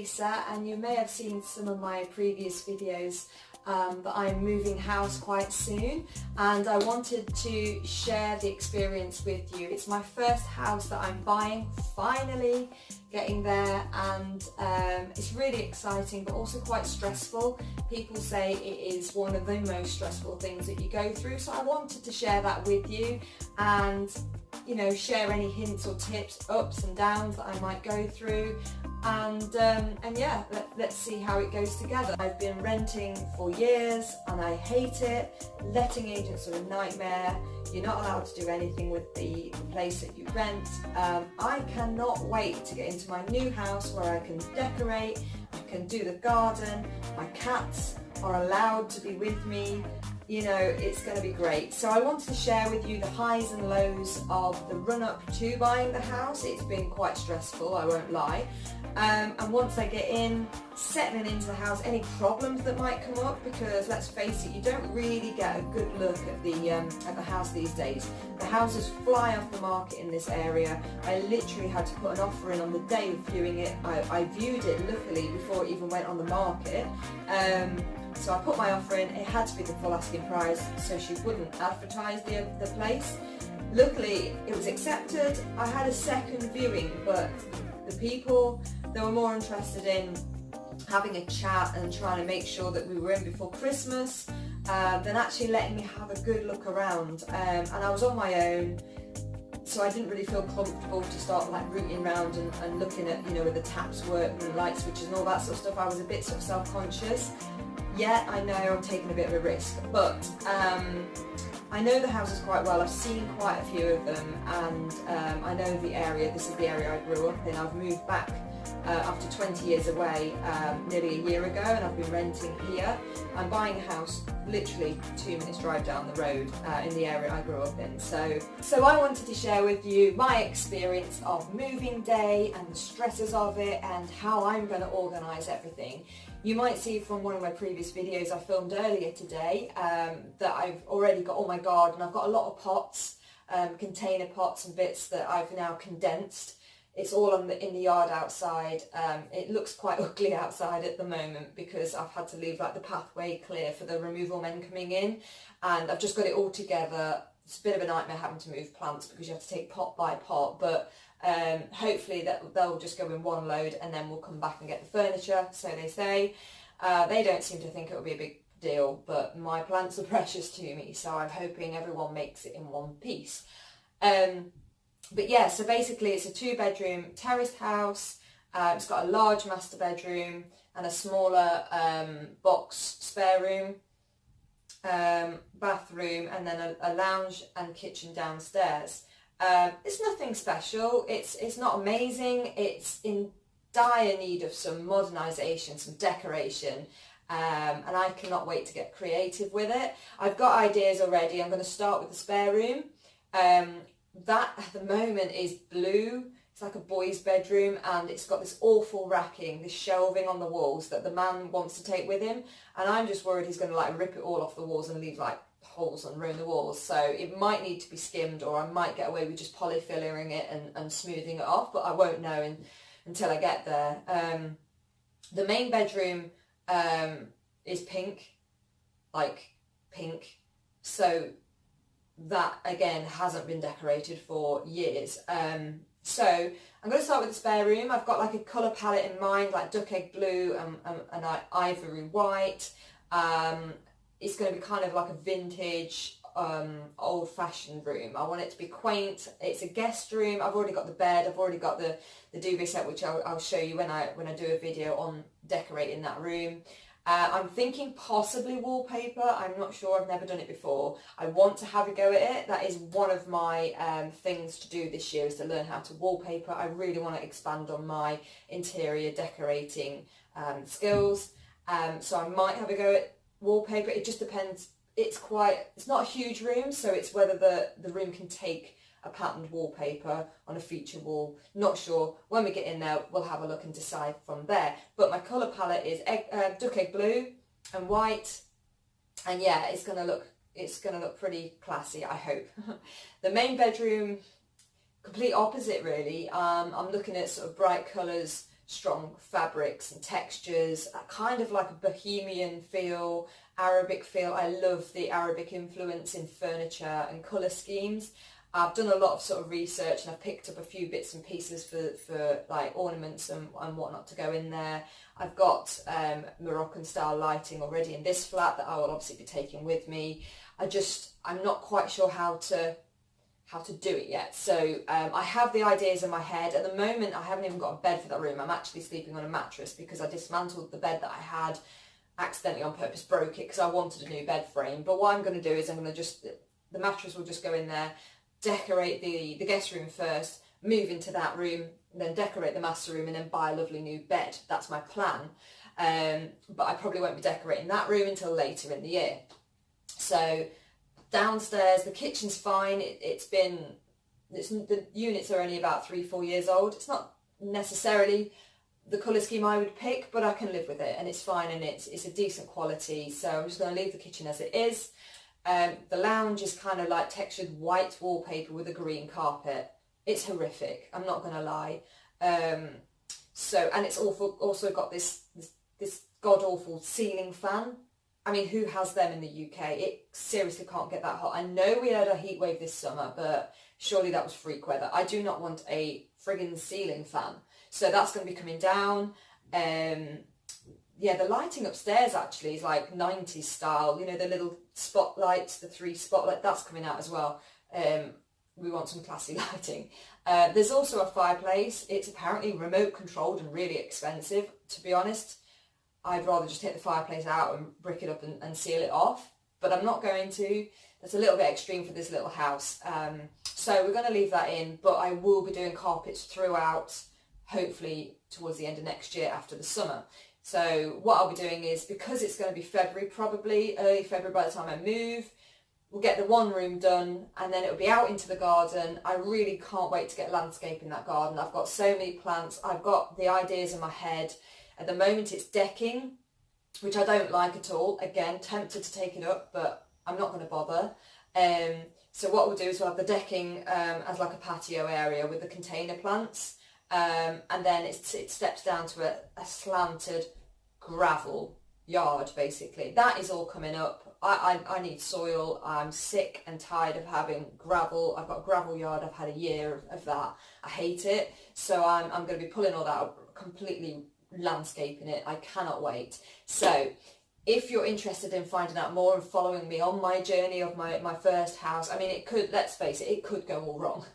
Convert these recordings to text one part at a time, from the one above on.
Lisa, and you may have seen some of my previous videos that I'm moving house quite soon, and I wanted to share the experience with you. It's my first house that I'm buying, finally getting there, and it's really exciting but also quite stressful. People say it is one of the most stressful things that you go through, so I wanted to share that with you and share any hints or tips, ups and downs that I might go through, and yeah, let's see how it goes together. I've been renting for years and I hate it. Letting agents are a nightmare. You're not allowed to do anything with the place that you rent. I cannot wait to get into my new house where I can decorate, I can do the garden, my cats are allowed to be with me. It's going to be great. So I wanted to share with you the highs and lows of the run-up to buying the house. It's been quite stressful, I won't lie. And once I get in, settling into the house, any problems that might come up, because let's face it, you don't really get a good look at the house these days. The houses fly off the market in this area. I literally had to put an offer in on the day of viewing it. I viewed it luckily before it even went on the market. So I put my offer in. It had to be the full asking price, so she wouldn't advertise the place. Luckily, it was accepted. I had a second viewing, but the people, they were more interested in having a chat and trying to make sure that we were in before Christmas than actually letting me have a good look around. And I was on my own, so I didn't really feel comfortable to start rooting around and looking at where the taps work and the light switches and all that sort of stuff. I was a bit sort of self-conscious. Yeah, I know I'm taking a bit of a risk, but I know the houses quite well. I've seen quite a few of them, and I know the area. This is the area I grew up in. I've moved back after 20 years away nearly a year ago, and I've been renting here. I'm buying a house literally 2 minutes drive down the road in the area I grew up in. So I wanted to share with you my experience of moving day and the stresses of it and how I'm going to organise everything. You might see from one of my previous videos I filmed earlier today that I've already got all my garden. I've got a lot of pots, container pots and bits that I've now condensed. It's all in the yard outside. It looks quite ugly outside at the moment because I've had to leave the pathway clear for the removal men coming in, and I've just got it all together. It's a bit of a nightmare having to move plants because you have to take pot by pot, but hopefully they'll just go in one load and then we'll come back and get the furniture, so they say. They don't seem to think it will be a big deal, but my plants are precious to me, so I'm hoping everyone makes it in one piece. But yeah, so basically it's a 2-bedroom terraced house. It's got a large master bedroom and a smaller box spare room, bathroom, and then a lounge and kitchen downstairs. It's nothing special. It's not amazing. It's in dire need of some modernisation, some decoration, and I cannot wait to get creative with it. I've got ideas already. I'm going to start with the spare room. That at the moment is blue. It's like a boy's bedroom, and it's got this awful racking, this shelving on the walls that the man wants to take with him, and I'm just worried he's going to rip it all off the walls and leave holes and ruin the walls. So it might need to be skimmed, or I might get away with just polyfilling it and smoothing it off, but I won't know until I get there. The main bedroom is pink, so that again hasn't been decorated for years. So I'm going to start with the spare room. I've got a colour palette in mind, duck egg blue and ivory white. It's going to be kind of like a vintage, old-fashioned room. I want it to be quaint. It's a guest room. I've already got the bed. I've already got the duvet set, which I'll show you when I do a video on decorating that room. I'm thinking possibly wallpaper. I'm not sure. I've never done it before. I want to have a go at it. That is one of my things to do this year, is to learn how to wallpaper. I really want to expand on my interior decorating skills. So I might have a go at wallpaper. It just depends. It's not a huge room, so it's whether the room can take a patterned wallpaper on a feature wall. Not sure. When we get in there, we'll have a look and decide from there. But my colour palette is duck egg blue and white, and yeah, it's gonna look pretty classy, I hope. The main bedroom, complete opposite really. I'm looking at sort of bright colours strong fabrics and textures, kind of like a bohemian feel, Arabic feel. I love the Arabic influence in furniture and colour schemes. I've done a lot of sort of research and I've picked up a few bits and pieces for like ornaments and whatnot to go in there. I've got Moroccan style lighting already in this flat that I will obviously be taking with me. I'm not quite sure how to do it yet. So I have the ideas in my head. At the moment, I haven't even got a bed for that room. I'm actually sleeping on a mattress because I dismantled the bed that I had, accidentally on purpose broke it because I wanted a new bed frame. But what I'm going to do is the mattress will just go in there, decorate the guest room first, move into that room, then decorate the master room and then buy a lovely new bed. That's my plan. But I probably won't be decorating that room until later in the year. So downstairs, the kitchen's fine. The units are only about 3-4 years old. It's not necessarily the colour scheme I would pick, but I can live with it and it's fine and it's a decent quality. So I'm just going to leave the kitchen as it is. The lounge is kind of like textured white wallpaper with a green carpet. It's horrific, I'm not going to lie. And it's also got this god-awful ceiling fan. I mean, who has them in the UK? It seriously can't get that hot. I know we had a heat wave this summer, but surely that was freak weather. I do not want a friggin' ceiling fan. So that's going to be coming down. Yeah, the lighting upstairs actually is like 90s style. You know, the little spotlights, the 3 spotlights, that's coming out as well. We want some classy lighting. There's also a fireplace. It's apparently remote controlled and really expensive, to be honest. I'd rather just take the fireplace out and brick it up and seal it off, but I'm not going to. That's a little bit extreme for this little house. So we're going to leave that in, but I will be doing carpets throughout, hopefully towards the end of next year after the summer. So what I'll be doing is, because it's going to be February, probably early February by the time I move, we'll get the one room done and then it'll be out into the garden. I really can't wait to get landscape in that garden. I've got so many plants. I've got the ideas in my head. At the moment it's decking, which I don't like at all. Again, tempted to take it up, but I'm not going to bother. So what we'll do is we'll have the decking as like a patio area with the container plants. And then it steps down to a slanted gravel yard, basically. That is all coming up. I need soil. I'm sick and tired of having gravel. I've got a gravel yard. I've had a year of that. I hate it. So I'm going to be pulling all that up, completely landscaping it. I cannot wait. So if you're interested in finding out more and following me on my journey of my first house, I mean, it could, let's face it, it could go all wrong.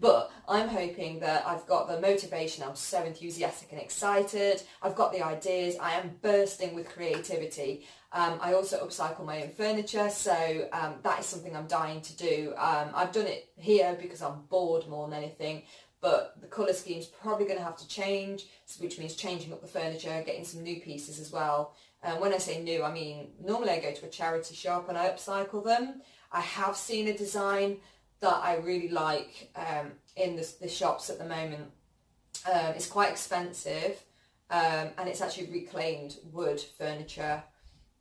But I'm hoping that I've got the motivation. I'm so enthusiastic and excited. I've got the ideas. I am bursting with creativity. I also upcycle my own furniture, so that is something I'm dying to do. I've done it here because I'm bored more than anything. But the colour scheme's probably going to have to change, which means changing up the furniture, getting some new pieces as well. When I say new, I mean, normally I go to a charity shop and I upcycle them. I have seen a design that I really like in the shops at the moment. It's quite expensive and it's actually reclaimed wood furniture.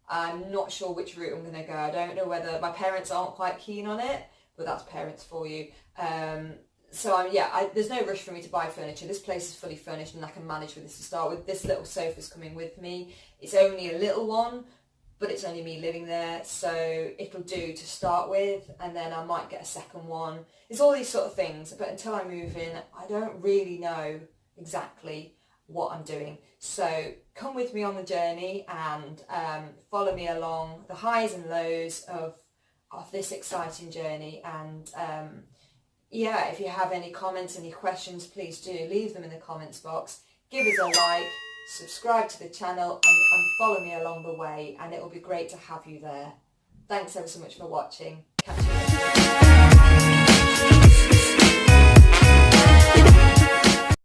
I'm not sure which route I'm going to go. I don't know whether, my parents aren't quite keen on it, but that's parents for you. So there's no rush for me to buy furniture. This place is fully furnished and I can manage with this to start with. This little sofa's coming with me. It's only a little one, but it's only me living there, so it'll do to start with, and then I might get a second one. It's all these sort of things, but until I move in, I don't really know exactly what I'm doing. So come with me on the journey and follow me along the highs and lows of this exciting journey. And if you have any comments, any questions, please do leave them in the comments box. Give us a like, subscribe to the channel and follow me along the way, and it will be great to have you there. Thanks ever so much for watching. Catch you later.